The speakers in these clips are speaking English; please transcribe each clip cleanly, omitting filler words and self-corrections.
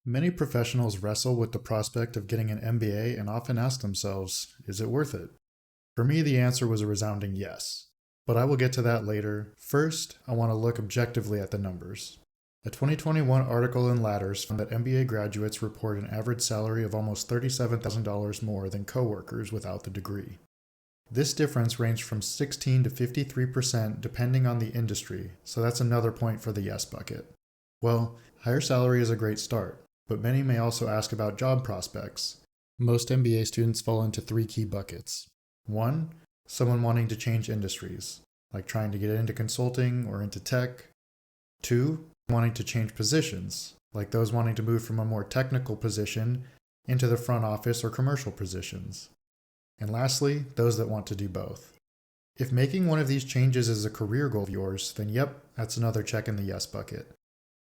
Many professionals wrestle with the prospect of getting an MBA and often ask themselves, is it worth it? For me, the answer was a resounding yes. But I will get to that later. First, I want to look objectively at the numbers. A 2021 article in Ladders found that MBA graduates report an average salary of almost $37,000 more than coworkers without the degree. This difference ranged from 16 to 53% depending on the industry, so that's another point for the yes bucket. Well, higher salary is a great start, but many may also ask about job prospects. Most MBA students fall into three key buckets. One, someone wanting to change industries, like trying to get into consulting or into tech. Two, wanting to change positions, like those wanting to move from a more technical position into the front office or commercial positions. And lastly, those that want to do both. If making one of these changes is a career goal of yours, then yep, that's another check in the yes bucket.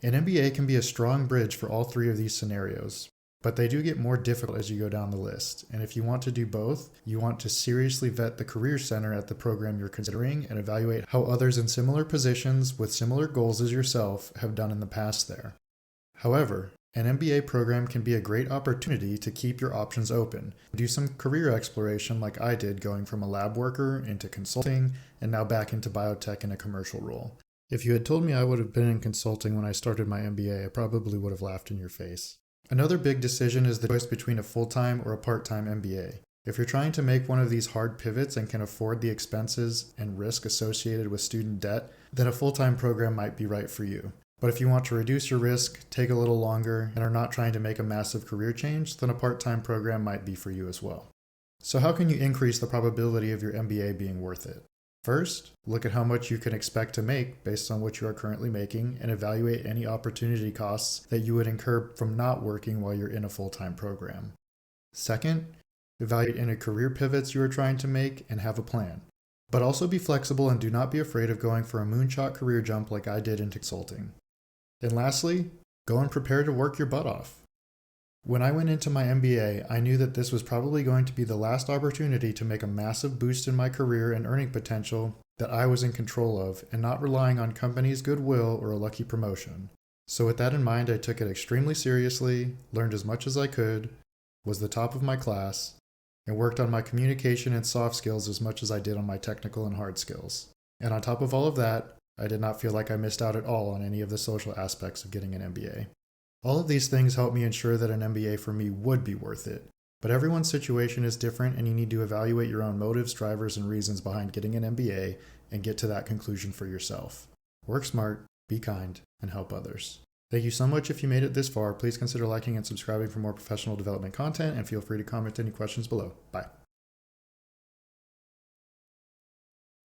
An MBA can be a strong bridge for all three of these scenarios, but they do get more difficult as you go down the list. And if you want to do both, you want to seriously vet the career center at the program you're considering and evaluate how others in similar positions with similar goals as yourself have done in the past there. However, an MBA program can be a great opportunity to keep your options open. Do some career exploration like I did, going from a lab worker into consulting and now back into biotech in a commercial role. If you had told me I would have been in consulting when I started my MBA, I probably would have laughed in your face. Another big decision is the choice between a full-time or a part-time MBA. If you're trying to make one of these hard pivots and can afford the expenses and risk associated with student debt, then a full-time program might be right for you. But if you want to reduce your risk, take a little longer, and are not trying to make a massive career change, then a part-time program might be for you as well. So how can you increase the probability of your MBA being worth it? First, look at how much you can expect to make based on what you are currently making and evaluate any opportunity costs that you would incur from not working while you're in a full-time program. Second, evaluate any career pivots you are trying to make and have a plan. But also be flexible and do not be afraid of going for a moonshot career jump like I did into consulting. And lastly, go and prepare to work your butt off. When I went into my MBA, I knew that this was probably going to be the last opportunity to make a massive boost in my career and earning potential that I was in control of and not relying on companies' goodwill or a lucky promotion. So with that in mind, I took it extremely seriously, learned as much as I could, was the top of my class, and worked on my communication and soft skills as much as I did on my technical and hard skills. And on top of all of that, I did not feel like I missed out at all on any of the social aspects of getting an MBA. All of these things help me ensure that an MBA for me would be worth it. But everyone's situation is different, and you need to evaluate your own motives, drivers, and reasons behind getting an MBA and get to that conclusion for yourself. Work smart, be kind, and help others. Thank you so much if you made it this far. Please consider liking and subscribing for more professional development content, and feel free to comment any questions below. Bye.